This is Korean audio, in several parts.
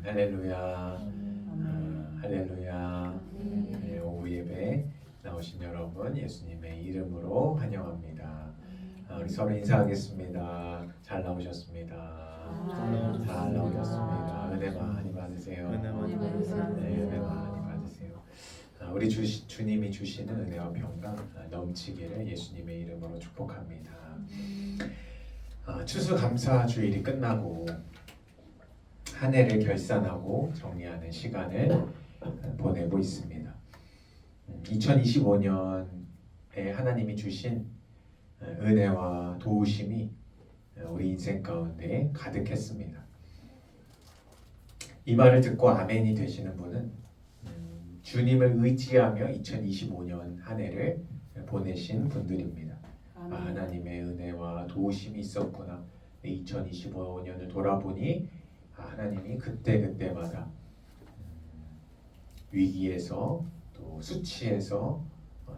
할렐루야. 할렐루야. 네, 오후 예배 나오신 여러분 예수님의 이름으로 환영합니다. 우리 서로 인사하겠습니다. 잘 나오셨습니다. 잘 나오셨습니다. 은혜 많이 받으세요. 네, 은혜 많이 받으세요. 우리 주님이 주시는 은혜와 평강 넘치기를 예수님의 이름으로 축복합니다. 추수감사주일이 끝나고 한 해를 결산하고 정리하는 시간을 보내고 있습니다. 2025년에 하나님이 주신 은혜와 도우심이 우리 인생 가운데 가득했습니다. 이 말을 듣고 아멘이 되시는 분은 주님을 의지하며 2025년 한 해를 보내신 분들입니다. 하나님의 은혜와 도우심이 있었구나. 2025년을 돌아보니 하나님이 그때그때마다 위기에서 또 수치에서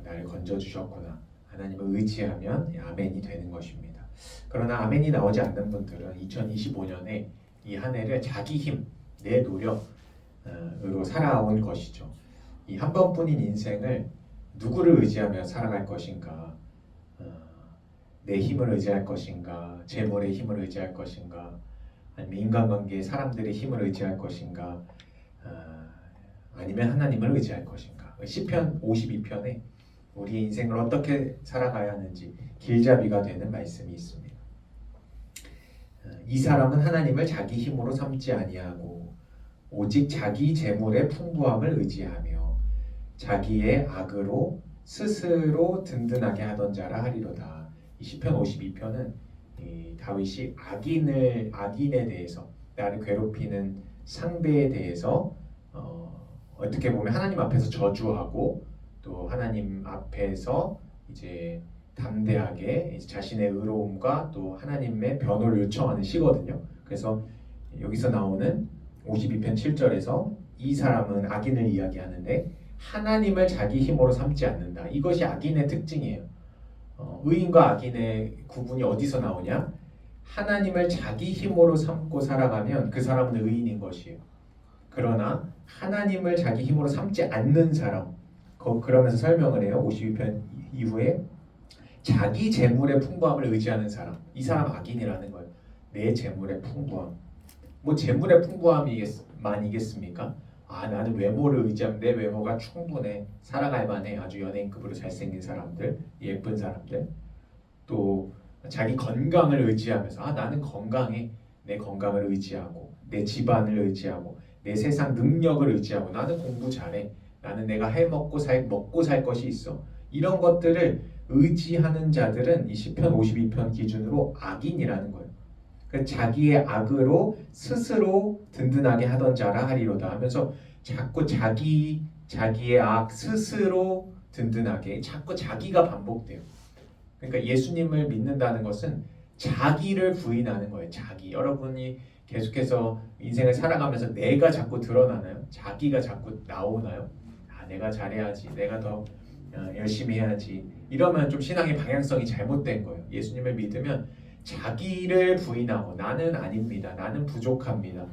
나를 건져주셨구나. 하나님을 의지하면 아멘이 되는 것입니다. 그러나 아멘이 나오지 않는 분들은 2025년에 이 한 해를 자기 힘, 내 노력으로 살아온 것이죠. 이 한 번뿐인 인생을 누구를 의지하며 살아갈 것인가? 내 힘을 의지할 것인가? 재물의 힘을 의지할 것인가? 아니면 인간관계의 사람들의 힘을 의지할 것인가? 아니면 하나님을 의지할 것인가? 시편 52편에 우리 인생을 어떻게 살아가야 하는지 길잡이가 되는 말씀이 있습니다. 이 사람은 하나님을 자기 힘으로 삼지 아니하고 오직 자기 재물의 풍부함을 의지하며 자기의 악으로 스스로 든든하게 하던 자라 하리로다. 이 시편 52편은 다윗이 악인에 대해서, 나를 괴롭히는 상대에 대해서 어떻게 보면 하나님 앞에서 저주하고 또 하나님 앞에서 이제 담대하게 이제 자신의 의로움과 또 하나님의 변호를 요청하는 시거든요. 그래서 여기서 나오는 52편 7절에서 이 사람은 악인을 이야기하는데 하나님을 자기 힘으로 삼지 않는다. 이것이 악인의 특징이에요. 의인과 악인의 구분이 어디서 나오냐? 하나님을 자기 힘으로 삼고 살아가면 그 사람은 의인인 것이에요. 그러나 하나님을 자기 힘으로 삼지 않는 사람, 그러면서 설명을 해요. 52편 이후에 자기 재물의 풍부함을 의지하는 사람, 이 사람 악인이라는 거예요. 내 재물의 풍부함. 뭐 재물의 풍부함이겠습니까? 나는 외모를 의지하면 내 외모가 충분해, 살아갈 만해. 아주 연예인급으로 잘생긴 사람들, 예쁜 사람들. 또 자기 건강을 의지하면서 나는 건강해. 내 건강을 의지하고 내 집안을 의지하고 내 세상 능력을 의지하고 나는 공부 잘해. 나는 내가 먹고 살 것이 있어. 이런 것들을 의지하는 자들은 이 시편 52편 기준으로 악인이라는 거예요. 자기의 악으로 스스로 든든하게 하던 자라 하리로다 하면서 자꾸 자기의 악 스스로 든든하게, 자꾸 자기가 반복돼요. 그러니까 예수님을 믿는다는 것은 자기를 부인하는 거예요. 여러분이 계속해서 인생을 살아가면서 내가 자꾸 드러나나요? 자기가 자꾸 나오나요? 내가 잘해야지, 내가 더 열심히 해야지. 이러면 좀 신앙의 방향성이 잘못된 거예요. 예수님을 믿으면 자기를 부인하고 나는 아닙니다. 나는 부족합니다.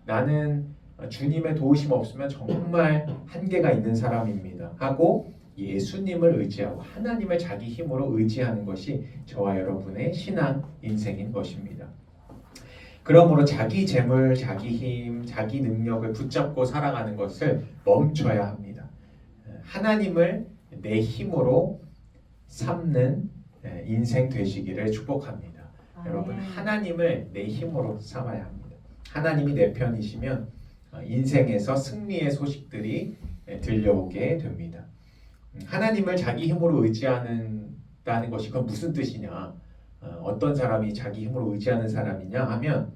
나는 주님의 도우심 없으면 정말 한계가 있는 사람입니다. 하고 예수님을 의지하고 하나님을 자기 힘으로 의지하는 것이 저와 여러분의 신앙 인생인 것입니다. 그러므로 자기 재물, 자기 힘, 자기 능력을 붙잡고 살아가는 것을 멈춰야 합니다. 하나님을 내 힘으로 삼는 인생 되시기를 축복합니다. 여러분, 하나님을 내 힘으로 삼아야 합니다. 하나님이 내 편이시면 인생에서 승리의 소식들이 들려오게 됩니다. 하나님을 자기 힘으로 의지한다는 것이 그건 무슨 뜻이냐? 어떤 사람이 자기 힘으로 의지하는 사람이냐 하면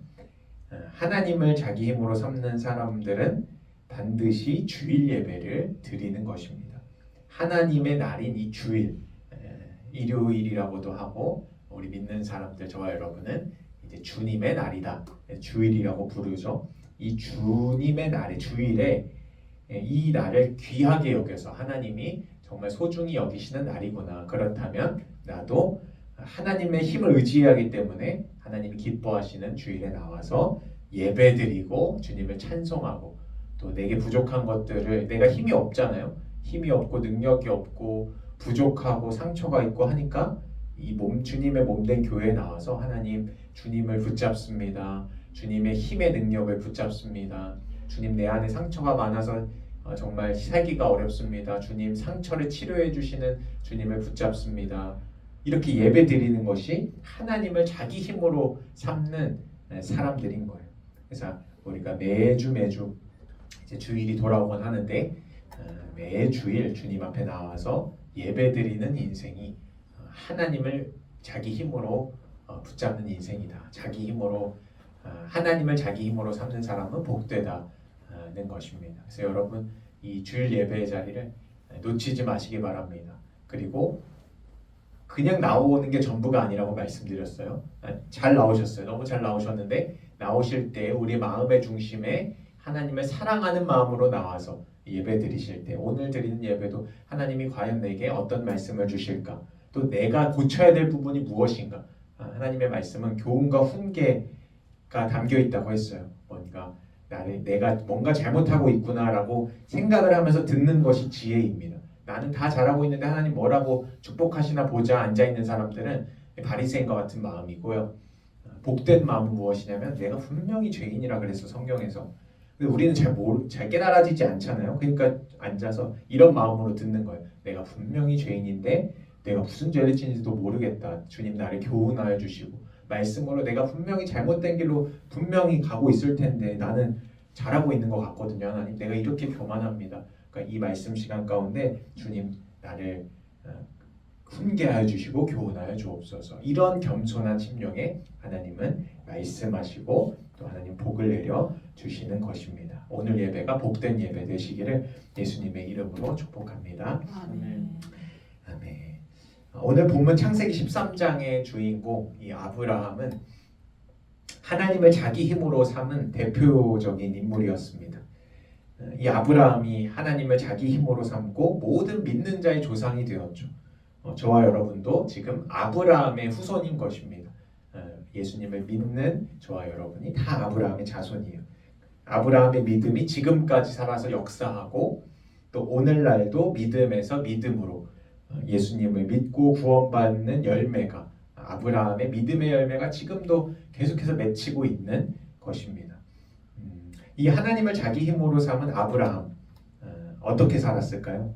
하나님을 자기 힘으로 삼는 사람들은 반드시 주일 예배를 드리는 것입니다. 하나님의 날인 이 주일, 일요일이라고도 하고 우리 믿는 사람들, 저와 여러분은 이제 주님의 날이다, 주일이라고 부르죠. 이 주님의 날의 주일에 이 날을 귀하게 여겨서 하나님이 정말 소중히 여기시는 날이구나. 그렇다면 나도 하나님의 힘을 의지하기 때문에 하나님이 기뻐하시는 주일에 나와서 예배드리고 주님을 찬송하고 또 내게 부족한 것들을 내가 힘이 없잖아요. 힘이 없고 능력이 없고 부족하고 상처가 있고 하니까 이 주님의 몸된 교회에 나와서 하나님 주님을 붙잡습니다. 주님의 힘의 능력을 붙잡습니다. 주님 내 안에 상처가 많아서 정말 살기가 어렵습니다. 주님 상처를 치료해 주시는 주님을 붙잡습니다. 이렇게 예배 드리는 것이 하나님을 자기 힘으로 삼는 사람들인 거예요. 그래서 우리가 매주 이제 주일이 돌아오곤 하는데 매주일 주님 앞에 나와서 예배 드리는 인생이 하나님을 자기 힘으로 붙잡는 인생이다. 자기 힘으로 하나님을 자기 힘으로 삼는 사람은 복되다는 것입니다. 그래서 여러분 이 주일 예배의 자리를 놓치지 마시기 바랍니다. 그리고 그냥 나오는 게 전부가 아니라고 말씀드렸어요. 잘 나오셨어요. 너무 잘 나오셨는데 나오실 때 우리 마음의 중심에 하나님을 사랑하는 마음으로 나와서 예배 드리실 때 오늘 드리는 예배도 하나님이 과연 내게 어떤 말씀을 주실까? 또 내가 고쳐야 될 부분이 무엇인가? 하나님의 말씀은 교훈과 훈계가 담겨 있다고 했어요. 뭔가 내가 뭔가 잘못하고 있구나라고 생각을 하면서 듣는 것이 지혜입니다. 나는 다 잘하고 있는데 하나님 뭐라고 축복하시나 보자 앉아있는 사람들은 바리새인과 같은 마음이고요. 복된 마음은 무엇이냐면 내가 분명히 죄인이라 그랬어 성경에서. 근데 우리는 잘 깨달아지지 않잖아요. 그러니까 앉아서 이런 마음으로 듣는 거예요. 내가 분명히 죄인인데 내가 무슨 죄를 지는지도 모르겠다. 주님 나를 교훈하여 주시고 말씀으로 내가 분명히 잘못된 길로 분명히 가고 있을 텐데 나는 잘하고 있는 것 같거든요. 하나님 내가 이렇게 교만합니다. 그러니까 이 말씀 시간 가운데 주님 나를 훈계하여 주시고 교훈하여 주옵소서. 이런 겸손한 심령에 하나님은 말씀하시고 또 하나님 복을 내려 주시는 것입니다. 오늘 예배가 복된 예배 되시기를 예수님의 이름으로 축복합니다. 아멘. 아멘. 오늘 본문 창세기 13장의 주인공 이 아브라함은 하나님을 자기 힘으로 삼은 대표적인 인물이었습니다. 이 아브라함이 하나님을 자기 힘으로 삼고 모든 믿는 자의 조상이 되었죠. 저와 여러분도 지금 아브라함의 후손인 것입니다. 예수님을 믿는 저와 여러분이 다 아브라함의 자손이에요. 아브라함의 믿음이 지금까지 살아서 역사하고 또 오늘날도 믿음에서 믿음으로 예수님을 믿고 구원받는 열매가 아브라함의 믿음의 열매가 지금도 계속해서 맺히고 있는 것입니다. 이 하나님을 자기 힘으로 삼은 아브라함 어떻게 살았을까요?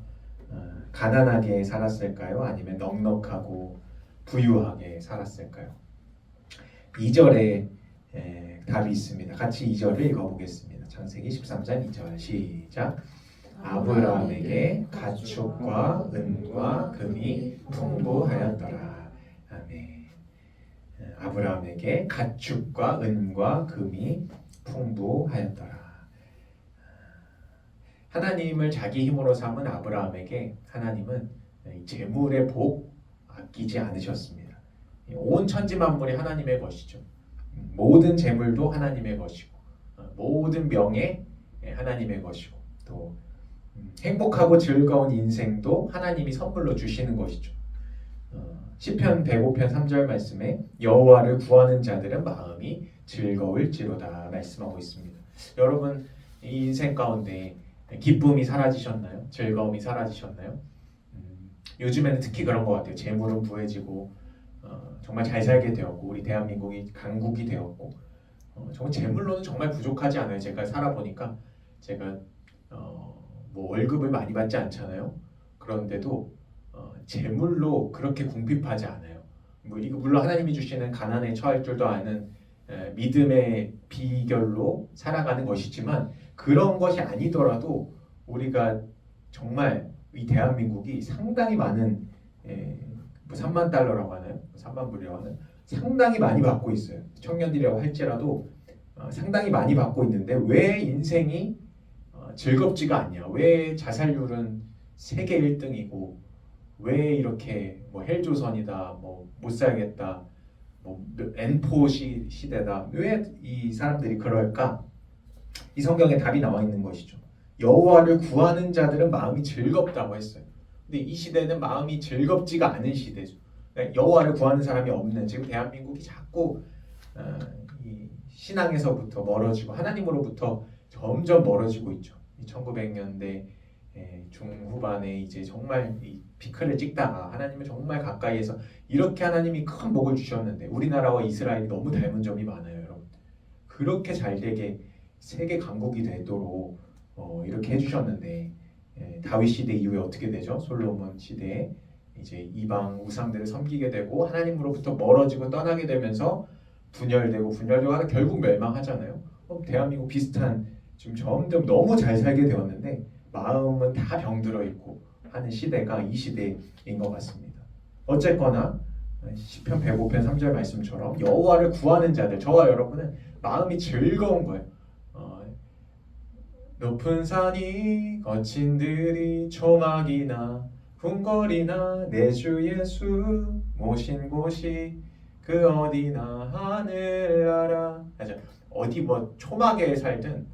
가난하게 살았을까요? 아니면 넉넉하고 부유하게 살았을까요? 2절에 답이 있습니다. 같이 2절을 읽어보겠습니다. 창세기 13장 2절 시작. 아브라함에게 가축과 은과 금이 풍부하였더라. 아멘. 아브라함에게 가축과 은과 금이 풍부하였더라. 하나님을 자기 힘으로 삼은 아브라함에게 하나님은 재물의 복 아끼지 않으셨습니다. 온 천지 만물이 하나님의 것이죠. 모든 재물도 하나님의 것이고 모든 명예 하나님의 것이고 또 행복하고 즐거운 인생도 하나님이 선물로 주시는 것이죠. 시편 105편 3절 말씀에 여호와를 구하는 자들은 마음이 즐거울지로다 말씀하고 있습니다. 여러분 이 인생 가운데 기쁨이 사라지셨나요? 즐거움이 사라지셨나요? 요즘에는 특히 그런 것 같아요. 재물은 부해지고 정말 잘 살게 되었고 우리 대한민국이 강국이 되었고 정말 재물로는 정말 부족하지 않아요. 제가 살아보니까 제가 뭐 월급을 많이 받지 않잖아요. 그런데도 재물로 그렇게 궁핍하지 않아요. 물론 하나님이 주시는 가난에 처할 줄도 아는 믿음의 비결로 살아가는 것이지만 그런 것이 아니더라도 우리가 정말 이 대한민국이 상당히 많은 3만 달러라고 하나요? 3만 불이라고 하나요? 상당히 많이 받고 있어요. 청년들이라고 할지라도 상당히 많이 받고 있는데 왜 인생이 즐겁지가 않냐? 왜 자살률은 세계 1등이고 왜 이렇게 뭐 헬조선이다, 뭐 못 살겠다, 뭐 N4 시대다. 왜 이 사람들이 그럴까? 이 성경에 답이 나와 있는 것이죠. 여호와를 구하는 자들은 마음이 즐겁다고 했어요. 근데 이 시대는 마음이 즐겁지가 않은 시대죠. 그러니까 여호와를 구하는 사람이 없는 지금 대한민국이 자꾸 이 신앙에서부터 멀어지고 하나님으로부터 점점 멀어지고 있죠. 1900년대 중후반에 이제 정말 이 피크를 찍다가 하나님을 정말 가까이에서 이렇게 하나님이 큰 복을 주셨는데 우리나라와 이스라엘이 너무 닮은 점이 많아요, 여러분. 그렇게 잘 되게 세계 강국이 되도록 이렇게 해주셨는데 다윗 시대 이후에 어떻게 되죠? 솔로몬 시대에 이제 이방 우상들을 섬기게 되고 하나님으로부터 멀어지고 떠나게 되면서 분열되고 하다 결국 멸망하잖아요. 대한민국 비슷한 지금 점점 너무 잘 살게 되었는데 마음은 다 병들어 있고 하는 시대가 이 시대인 것 같습니다. 어쨌거나 시편 105편 3절 말씀처럼 여호와를 구하는 자들, 저와 여러분은 마음이 즐거운 거예요. 높은 산이 거친 들이 초막이나 궁궐이나 내 주 예수 모신 곳이 그 어디나 하늘나라. 어디 뭐 초막에 살든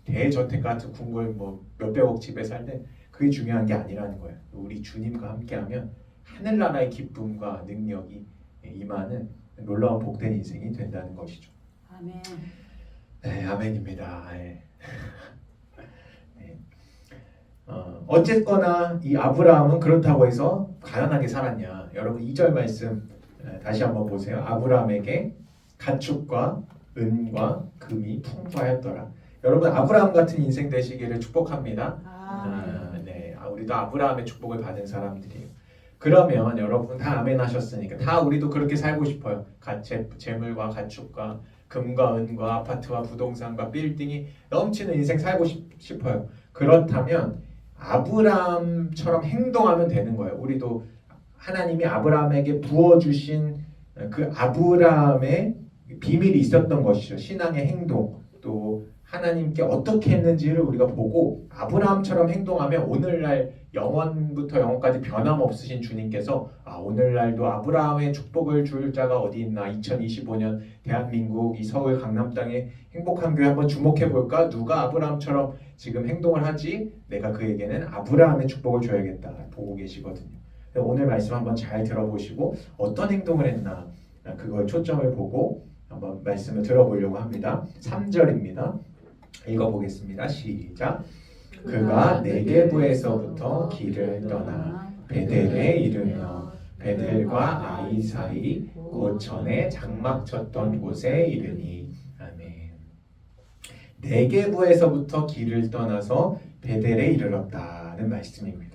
대저택 같은 궁궐 뭐 몇백억 집에 살든 그게 중요한 게 아니라는 거예요. 우리 주님과 함께하면 하늘나라의 기쁨과 능력이 임하는 놀라운 복된 인생이 된다는 것이죠. 아멘. 네, 아멘입니다. 네. 어쨌거나 이 아브라함은 그렇다고 해서 가난하게 살았냐? 여러분 2절 말씀 다시 한번 보세요. 아브라함에게 가축과 은과 금이 풍부하였더라. 여러분 아브라함 같은 인생 되시기를 축복합니다. 네, 우리도 아브라함의 축복을 받은 사람들이에요. 그러면 여러분 다 아멘 하셨으니까 다 우리도 그렇게 살고 싶어요. 재물과 가축과 금과 은과 아파트와 부동산과 빌딩이 넘치는 인생 살고 싶어요. 그렇다면 아브라함처럼 행동하면 되는 거예요. 우리도 하나님이 아브라함에게 부어주신 그 아브라함의 비밀이 있었던 것이죠. 신앙의 행동, 또 하나님께 어떻게 했는지를 우리가 보고 아브라함처럼 행동하면 오늘날 영원부터 영원까지 변함없으신 주님께서 오늘날도 아브라함의 축복을 줄 자가 어디 있나. 2025년 대한민국 이 서울 강남 땅에 행복한 교회 한번 주목해 볼까? 누가 아브라함처럼 지금 행동을 하지? 내가 그에게는 아브라함의 축복을 줘야겠다 보고 계시거든요. 오늘 말씀 한번 잘 들어보시고 어떤 행동을 했나 그걸 초점을 보고 한번 말씀을 들어보려고 합니다. 3절입니다. 읽어보겠습니다. 시작. 그가 네게부에서부터 길을 떠나 베델에 이르며 베델과 아이 사이 곧 전에 장막 쳤던 곳에 이르니. 아멘. 네게부에서부터 길을 떠나서 베델에 이르렀다는 말씀입니다.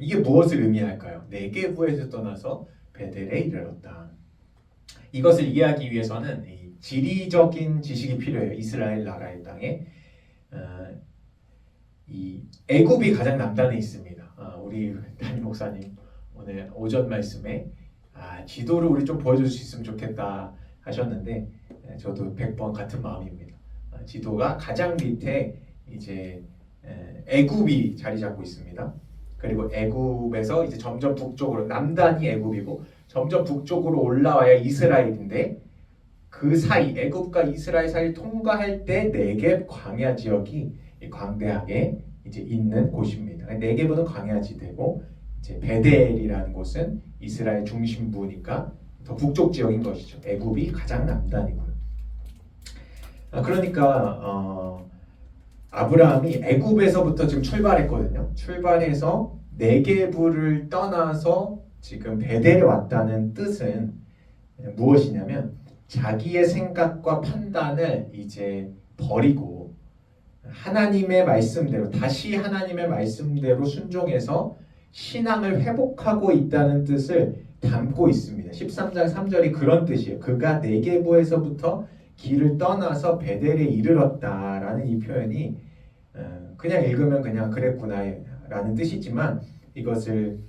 이게 무엇을 의미할까요? 네게부에서 떠나서 베델에 이르렀다. 이것을 이해하기 위해서는 이 지리적인 지식이 필요해요. 이스라엘 나라의 땅에 이 애굽이 가장 남단에 있습니다. 우리 담임 목사님 오늘 오전 말씀에 지도를 우리 좀 보여줄 수 있으면 좋겠다 하셨는데 저도 100번 같은 마음입니다. 지도가 가장 밑에 이제 애굽이 자리 잡고 있습니다. 그리고 애굽에서 이제 점점 북쪽으로 남단이 애굽이고 점점 북쪽으로 올라와야 이스라엘인데 그 사이 애굽과 이스라엘 사이를 통과할 때 네겝 광야 지역이 광대하게 이제 있는 곳입니다. 네겝은 광야 지대고 이제 베델이라는 곳은 이스라엘 중심부니까 더 북쪽 지역인 것이죠. 애굽이 가장 남단이고요. 그러니까 아브라함이 애굽에서부터 지금 출발했거든요. 출발해서 네게부를 떠나서 지금 베델에 왔다는 뜻은 무엇이냐면 자기의 생각과 판단을 이제 버리고 하나님의 말씀대로 다시 하나님의 말씀대로 순종해서 신앙을 회복하고 있다는 뜻을 담고 있습니다. 13장 3절이 그런 뜻이에요. 그가 네게부에서부터 길을 떠나서 베델에 이르렀다라는 이 표현이 그냥 읽으면 그냥 그랬구나라는 뜻이지만 이것을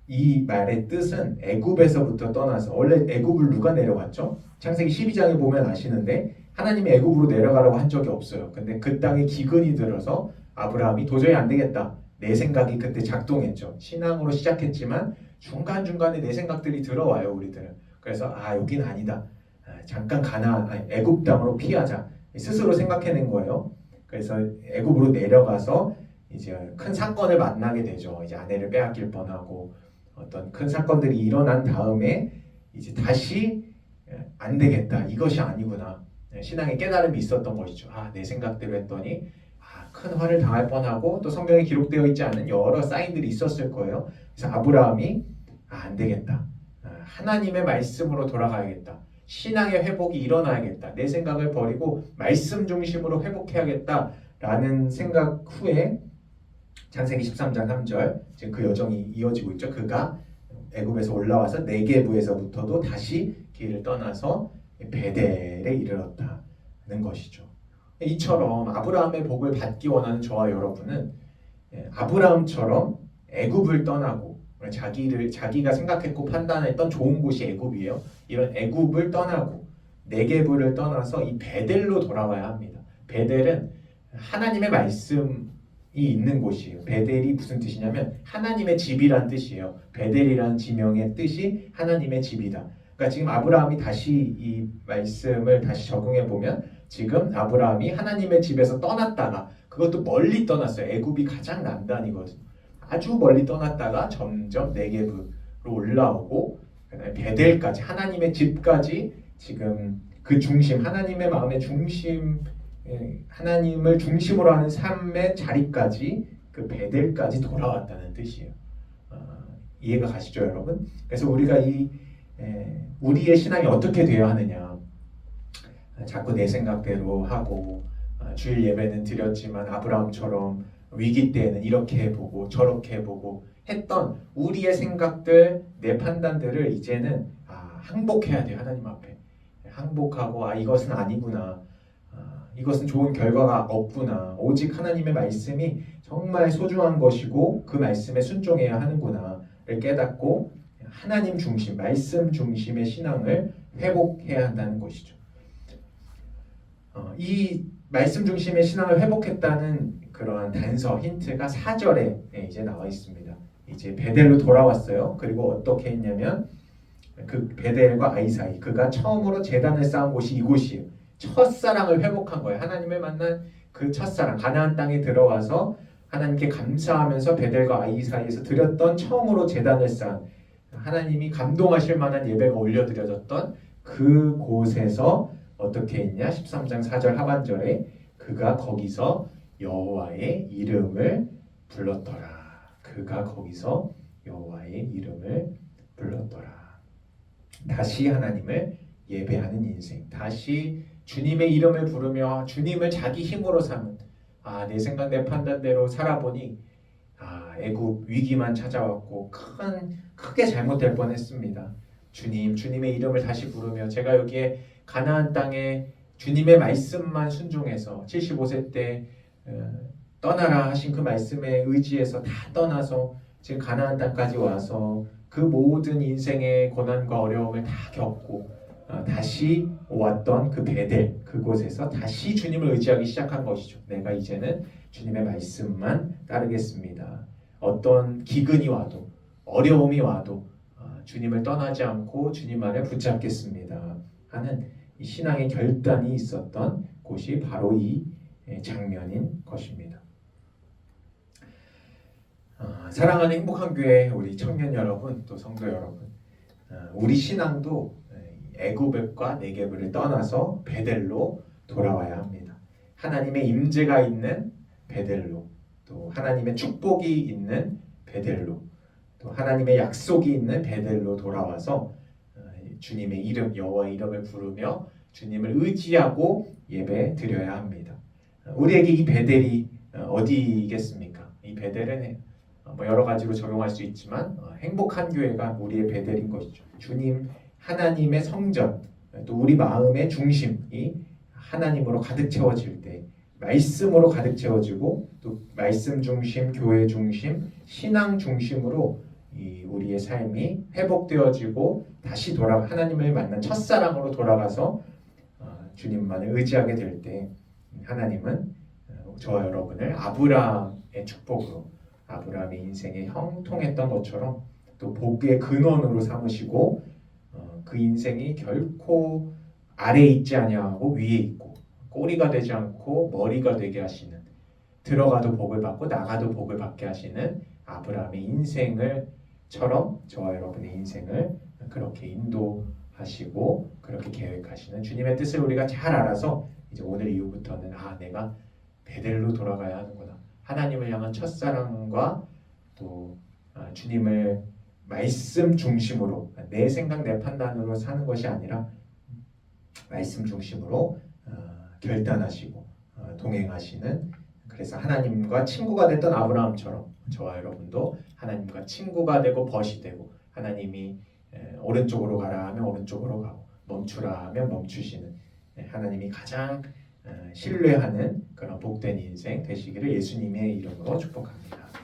이 말의 뜻은 애굽에서부터 떠나서 원래 애굽을 누가 내려갔죠? 창세기 12장에 보면 아시는데 하나님이 애굽으로 내려가라고 한 적이 없어요. 근데 그 땅에 기근이 들어서 아브라함이 도저히 안 되겠다. 내 생각이 그때 작동했죠. 신앙으로 시작했지만 중간중간에 내 생각들이 들어와요. 우리들은. 그래서 여긴 아니다. 잠깐 애굽 땅으로 피하자. 스스로 생각해낸 거예요. 그래서 애굽으로 내려가서 이제 큰 사건을 만나게 되죠. 이제 아내를 빼앗길 뻔하고 어떤 큰 사건들이 일어난 다음에 이제 다시 안 되겠다. 이것이 아니구나. 신앙의 깨달음이 있었던 것이죠. 내 생각대로 했더니 큰 화를 당할 뻔하고 또 성경에 기록되어 있지 않은 여러 사인들이 있었을 거예요. 그래서 아브라함이 안 되겠다. 하나님의 말씀으로 돌아가야겠다. 신앙의 회복이 일어나야겠다. 내 생각을 버리고 말씀 중심으로 회복해야겠다라는 생각 후에 창세기 13장 3절 지금 그 여정이 이어지고 있죠. 그가 애굽에서 올라와서 네게부에서부터도 다시 길을 떠나서 베델에 이르렀다는 것이죠. 이처럼 아브라함의 복을 받기 원하는 저와 여러분은 아브라함처럼 애굽을 떠나고 자기가 생각했고 판단했던 좋은 곳이 애굽이에요. 이런 애굽을 떠나고 네게부를 떠나서 이 베델로 돌아와야 합니다. 베델은 하나님의 말씀이 있는 곳이에요. 베델이 무슨 뜻이냐면 하나님의 집이란 뜻이에요. 베델이라는 지명의 뜻이 하나님의 집이다. 그러니까 지금 아브라함이 다시 이 말씀을 다시 적용해 보면 지금 아브라함이 하나님의 집에서 떠났다가 그것도 멀리 떠났어요. 애굽이 가장 남단이거든요. 아주 멀리 떠났다가 점점 네게브로 올라오고 그다음에 베델까지 하나님의 집까지 지금 그 중심 하나님의 마음의 중심 하나님을 중심으로 하는 삶의 자리까지 그 베델까지 돌아왔다는 뜻이에요. 이해가 가시죠, 여러분? 그래서 우리가 우리의 신앙이 어떻게 되어야 하느냐? 자꾸 내 생각대로 하고 주일 예배는 드렸지만 아브라함처럼 위기 때에는 이렇게 해보고 저렇게 해보고 했던 우리의 생각들, 내 판단들을 이제는 항복해야 돼요. 하나님 앞에 항복하고 이것은 아니구나. 이것은 좋은 결과가 없구나. 오직 하나님의 말씀이 정말 소중한 것이고 그 말씀에 순종해야 하는구나를 깨닫고 하나님 중심, 말씀 중심의 신앙을 회복해야 한다는 것이죠. 이 말씀 중심의 신앙을 회복했다는 그러한 단서, 힌트가 4절에 이제 나와 있습니다. 이제 베델로 돌아왔어요. 그리고 어떻게 했냐면 그 베델과 아이 사이 그가 처음으로 제단을 쌓은 곳이 이곳이에요. 첫사랑을 회복한 거예요. 하나님을 만난 그 첫사랑, 가나안 땅에 들어와서 하나님께 감사하면서 베델과 아이 사이에서 드렸던 처음으로 제단을 쌓은 하나님이 감동하실 만한 예배가 올려드려졌던 그 곳에서 어떻게 했냐? 13장 4절 하반절에 그가 거기서 여호와의 이름을 불렀더라. 그가 거기서 여호와의 이름을 불렀더라. 다시 하나님을 예배하는 인생, 다시 주님의 이름을 부르며 주님을 자기 힘으로 삼은 내 생각 내 판단대로 살아보니 애굽 위기만 찾아왔고 크게 잘못될 뻔했습니다. 주님의 이름을 다시 부르며 제가 여기에 가나안 땅에 주님의 말씀만 순종해서 75세 때 떠나라 하신 그 말씀에 의지해서 다 떠나서 지금 가나안 땅까지 와서 그 모든 인생의 고난과 어려움을 다 겪고 다시 왔던 그 베델 그곳에서 다시 주님을 의지하기 시작한 것이죠. 내가 이제는 주님의 말씀만 따르겠습니다. 어떤 기근이 와도 어려움이 와도 주님을 떠나지 않고 주님 안에 붙잡겠습니다 하는 이 신앙의 결단이 있었던 곳이 바로 이 장면인 것입니다. 사랑하는 행복한 교회 우리 청년 여러분 또 성도 여러분, 우리 신앙도 애굽과 네게브를 떠나서 베델로 돌아와야 합니다. 하나님의 임재가 있는 베델로, 또 하나님의 축복이 있는 베델로, 또 하나님의 약속이 있는 베델로 돌아와서 주님의 이름, 여호와의 이름을 부르며 주님을 의지하고 예배 드려야 합니다. 우리에게 이 베델이 어디겠습니까? 이 베델은 여러 가지로 적용할 수 있지만 행복한 교회가 우리의 베델인 것이죠. 주님, 하나님의 성전, 또 우리 마음의 중심이 하나님으로 가득 채워질 때 말씀으로 가득 채워지고 또 말씀 중심, 교회 중심, 신앙 중심으로 우리의 삶이 회복되어지고 다시 하나님을 만난 첫사랑으로 돌아가서 주님만을 의지하게 될 때 하나님은 저와 여러분을 아브라함의 축복으로 아브라함의 인생에 형통했던 것처럼 또 복의 근원으로 삼으시고 그 인생이 결코 아래에 있지 아니하고 위에 있고 꼬리가 되지 않고 머리가 되게 하시는, 들어가도 복을 받고 나가도 복을 받게 하시는 아브라함의 인생을 처럼 저와 여러분의 인생을 그렇게 인도하시기 하시고 그렇게 계획하시는 주님의 뜻을 우리가 잘 알아서 이제 오늘 이후부터는 내가 베델로 돌아가야 하는구나. 하나님을 향한 첫사랑과 또 주님을 말씀 중심으로 내 생각 내 판단으로 사는 것이 아니라 말씀 중심으로 결단하시고 동행하시는, 그래서 하나님과 친구가 됐던 아브라함처럼 저와 여러분도 하나님과 친구가 되고 벗이 되고 하나님이 오른쪽으로 가라 하면 오른쪽으로 가고 멈추라 하면 멈추시는 하나님이 가장 신뢰하는 그런 복된 인생 되시기를 예수님의 이름으로 축복합니다.